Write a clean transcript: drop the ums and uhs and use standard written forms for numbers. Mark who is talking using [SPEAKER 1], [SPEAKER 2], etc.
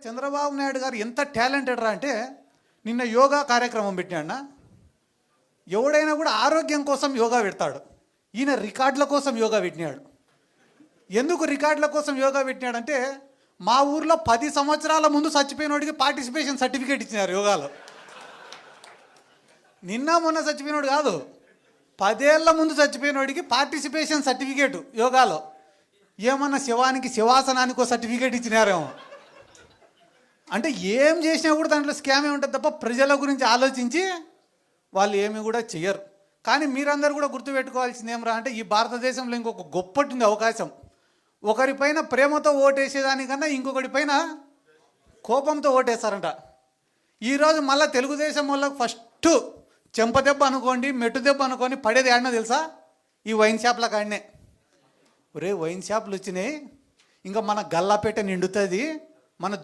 [SPEAKER 1] చంద్రబాబు నాయుడు గారు ఎంత టాలెంటెడ్ రా అంటే నిన్న యోగా కార్యక్రమం పెట్టినాడు. ఎవడైనా కూడా ఆరోగ్యం కోసం యోగా పెడతాడు. ఈయన రికార్డుల కోసం యోగా పెట్టినాడు. ఎందుకు రికార్డుల కోసం యోగా పెట్టినాడంటే మా ఊర్లో 10 సంవత్సరాల ముందు చచ్చిపోయినోడికి పార్టిసిపేషన్ సర్టిఫికేట్ ఇచ్చినారు యోగాలో. నిన్న మొన్న చచ్చిపోయినోడు కాదు, 10 ఏళ్ల ముందు చచ్చిపోయినోడికి పార్టిసిపేషన్ సర్టిఫికేట్ యోగాలో. ఏమన్నా శివానికి శివాసనానికి ఒక సర్టిఫికేట్ ఇచ్చినారేమో. అంటే ఏం చేసినా కూడా దాంట్లో స్కామే ఉంటుంది తప్ప ప్రజల గురించి ఆలోచించి వాళ్ళు ఏమి కూడా చెయ్యరు. కానీ మీరందరూ కూడా గుర్తుపెట్టుకోవాల్సింది ఏమరా అంటే ఈ భారతదేశంలో ఇంకొక గొప్పటి అవకాశం. ఒకరిపైన ప్రేమతో ఓటేసేదానికన్నా ఇంకొకటి పైన కోపంతో ఓటేస్తారంట. ఈరోజు మళ్ళీ తెలుగుదేశం వాళ్ళకి ఫస్ట్ చెంపదెబ్బ అనుకోండి, మెట్టు దెబ్బ అనుకోని పడేది ఆడినా తెలుసా? ఈ వైన్ షాప్ల కాడనే. ఒరే వైన్ షాపులు వచ్చినాయి, ఇంకా మన గల్లాపేట నిండుతుంది, మన